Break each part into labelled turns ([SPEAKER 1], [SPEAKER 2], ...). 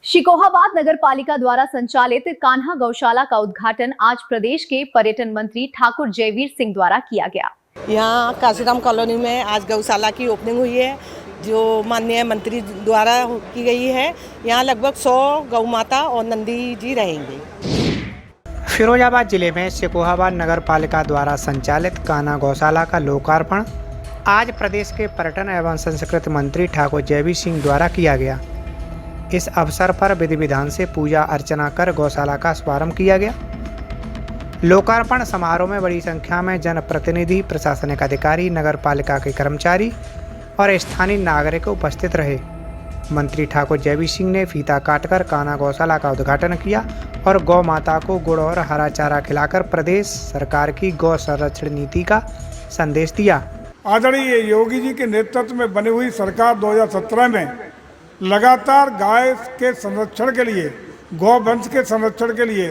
[SPEAKER 1] शिकोहाबाद नगर पालिका द्वारा संचालित कान्हा गौशाला का उद्घाटन आज प्रदेश के पर्यटन मंत्री ठाकुर जयवीर सिंह द्वारा किया गया।
[SPEAKER 2] यहाँ काशीराम कॉलोनी में आज गौशाला की ओपनिंग हुई है, जो माननीय मंत्री द्वारा की गई है। यहाँ लगभग 100 गौ माता और नंदी जी रहेंगे।
[SPEAKER 3] फिरोजाबाद जिले में शिकोहाबाद नगर पालिका द्वारा संचालित कान्हा गौशाला का लोकार्पण आज प्रदेश के पर्यटन एवं संस्कृति मंत्री ठाकुर जयवीर सिंह द्वारा किया गया। इस अवसर पर विधि विधान से पूजा अर्चना कर गौशाला का शुभारंभ किया गया। लोकार्पण समारोह में बड़ी संख्या में जनप्रतिनिधि, प्रशासनिक अधिकारी, नगर पालिका के कर्मचारी और स्थानीय नागरिक उपस्थित रहे। मंत्री ठाकुर जयवीर सिंह ने फीता काटकर कान्हा गौशाला का उद्घाटन किया और गौ माता को गुड़ और हरा चारा खिलाकर प्रदेश सरकार की गौ संरक्षण नीति का संदेश दिया।
[SPEAKER 4] आदरणीय योगी जी के नेतृत्व में बनी हुई सरकार 2017 में लगातार गाय के संरक्षण के लिए, गौवंश के संरक्षण के लिए,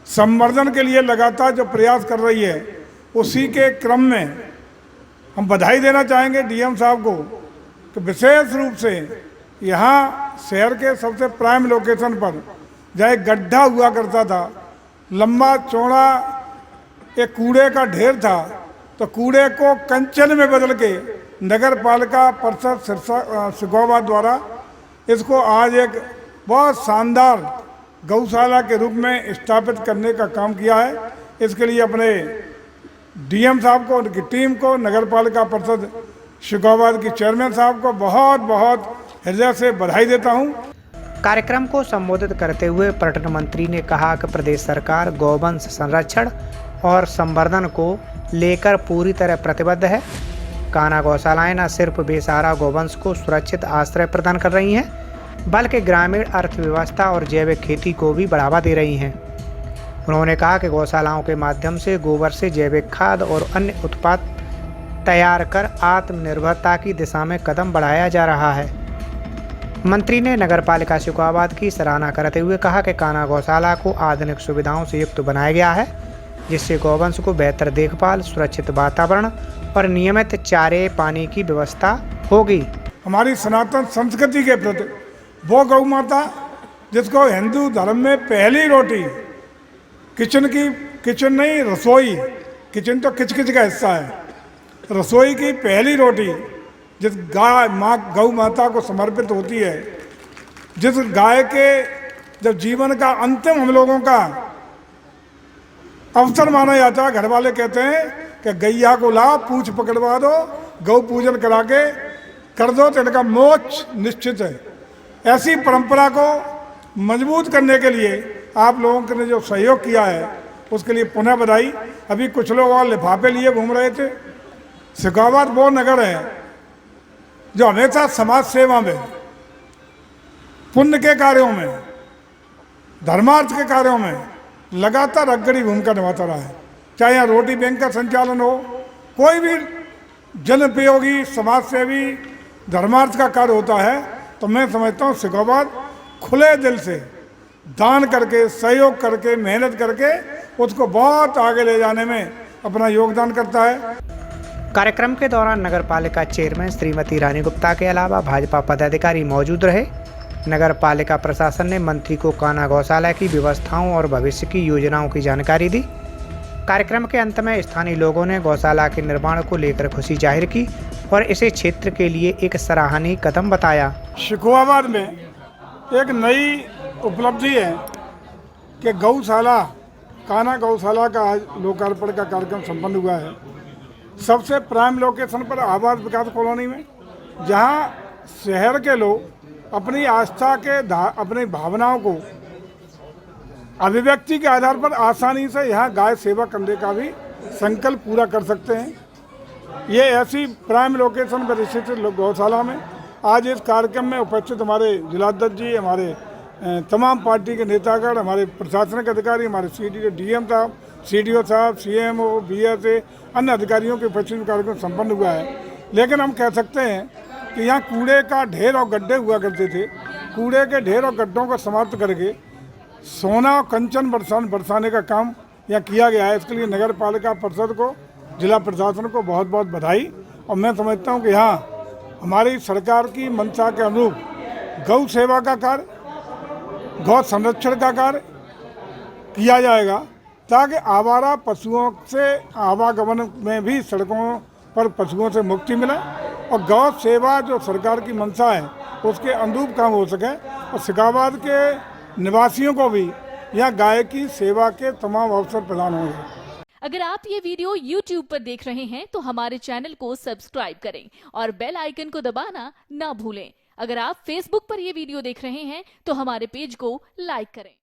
[SPEAKER 4] संवर्धन के लिए लगातार जो प्रयास कर रही है, उसी के क्रम में हम बधाई देना चाहेंगे डीएम साहब को कि विशेष रूप से यहाँ शहर के सबसे प्राइम लोकेशन पर जहाँ एक गड्ढा हुआ करता था, लंबा चौड़ा एक कूड़े का ढेर था, तो कूड़े को कंचन में बदल के नगर पालिका परिषद शिकोहाबाद द्वारा इसको आज एक बहुत शानदार गौशाला के रूप में स्थापित करने का काम किया है। इसके लिए अपने डीएम साहब को, उनकी टीम को, नगर पालिका परिषद शिकोहाबाद की चेयरमैन साहब को बहुत बहुत हृदय से बधाई देता हूं।
[SPEAKER 3] कार्यक्रम को संबोधित करते हुए पर्यटन मंत्री ने कहा कि प्रदेश सरकार गौवंश संरक्षण और संवर्धन को लेकर पूरी तरह प्रतिबद्ध है। कान्हा गौशालाएं न सिर्फ बेसहारा गौवंश को सुरक्षित आश्रय प्रदान कर रही हैं, बल्कि ग्रामीण अर्थव्यवस्था और जैविक खेती को भी बढ़ावा दे रही हैं। उन्होंने कहा कि गौशालाओं के माध्यम से गोबर से जैविक खाद और अन्य उत्पाद तैयार कर आत्मनिर्भरता की दिशा में कदम बढ़ाया जा रहा है। मंत्री ने नगर पालिका शिकोहाबाद की सराहना करते हुए कहा कि कान्हा गौशाला को आधुनिक सुविधाओं से युक्त बनाया गया है, जिससे गौवंश को बेहतर देखभाल, सुरक्षित वातावरण और नियमित चारे पानी की व्यवस्था होगी।
[SPEAKER 4] हमारी सनातन संस्कृति के प्रति वो गौ माता जिसको हिंदू धर्म में पहली रोटी किचन नहीं, रसोई, किचन तो किचकिच का हिस्सा है, रसोई की पहली रोटी जिस गाय माँ गौ माता को समर्पित होती है, जिस गाय के जब जीवन का अंतिम हम लोगों का अवसर माना जाता है, घर वाले कहते हैं कि गैया को ला, पूछ पकड़वा दो, गौ पूजन करा के कर दो तो इनका मोक्ष निश्चित है। ऐसी परंपरा को मजबूत करने के लिए आप लोगों ने जो सहयोग किया है, उसके लिए पुनः बधाई। अभी कुछ लोग और लिफाफे लिए घूम रहे थे। शिकोहाबाद वो नगर है जो हमेशा समाज सेवा में, पुण्य के कार्यों में, धर्मार्थ के कार्यों में लगातार अग्रणी भूमिका निभाता रहा है। चाहे यहाँ रोटी बैंक का संचालन हो, कोई भी जनोपयोगी, समाज सेवी, धर्मार्थ का कार्य होता है, तो मैं समझता हूँ शिकोहाबाद खुले दिल से दान करके, सहयोग करके, मेहनत करके उसको बहुत आगे ले जाने में अपना योगदान करता है।
[SPEAKER 3] कार्यक्रम के दौरान नगर पालिका चेयरमैन श्रीमती रानी गुप्ता के अलावा भाजपा पदाधिकारी मौजूद रहे। नगर पालिका प्रशासन ने मंत्री को कान्हा गौशाला की व्यवस्थाओं और भविष्य की योजनाओं की जानकारी दी। कार्यक्रम के अंत में स्थानीय लोगों ने गौशाला के निर्माण को लेकर खुशी जाहिर की और इसे क्षेत्र के लिए एक सराहनीय कदम बताया।
[SPEAKER 4] शिकोहाबाद में एक नई उपलब्धि है कि गौशाला, कान्हा गौशाला का आज लोकार्पण का कार्यक्रम संपन्न हुआ है। सबसे प्राइम लोकेशन पर आवास विकास कॉलोनी में, जहां शहर के लोग अपनी आस्था के, अपनी भावनाओं को अभिव्यक्ति के आधार पर आसानी से यहाँ गाय सेवा करने का भी संकल्प पूरा कर सकते हैं। ये ऐसी प्राइम लोकेशन पर स्थित गौशाला में आज इस कार्यक्रम में उपस्थित हमारे जिलाध्यक्ष जी, हमारे तमाम पार्टी के नेतागण, हमारे प्रशासनिक अधिकारी, हमारे सीडीओ, डीएम साहब, सीडीओ साहब, सीएमओ, बीएसए, अन्य अधिकारियों के उपस्थित कार्यक्रम संपन्न हुआ है। लेकिन हम कह सकते हैं कि यहाँ कूड़े का ढेर और गड्ढे हुआ करते थे। कूड़े के ढेर और गड्ढों को समाप्त करके सोना और कंचन बरसाने का काम यहाँ किया गया है। इसके लिए नगर पालिका परिषद को, जिला प्रशासन को बहुत बहुत बधाई। और मैं समझता हूँ कि यहाँ हमारी सरकार की मंशा के अनुरूप गौ सेवा का कार्य, गौ संरक्षण का कार्य किया जाएगा ताकि आवारा पशुओं से आवागमन में भी सड़कों पर पशुओं से मुक्ति मिले और गौ सेवा जो सरकार की मंशा है उसके अनुरूप काम हो सके और सिकाबाद के निवासियों को भी यहाँ गाय की सेवा के तमाम अवसर प्रदान होंगे।
[SPEAKER 5] अगर आप ये वीडियो YouTube पर देख रहे हैं तो हमारे चैनल को सब्सक्राइब करें और बेल आइकन को दबाना ना भूलें। अगर आप Facebook पर ये वीडियो देख रहे हैं तो हमारे पेज को लाइक करें।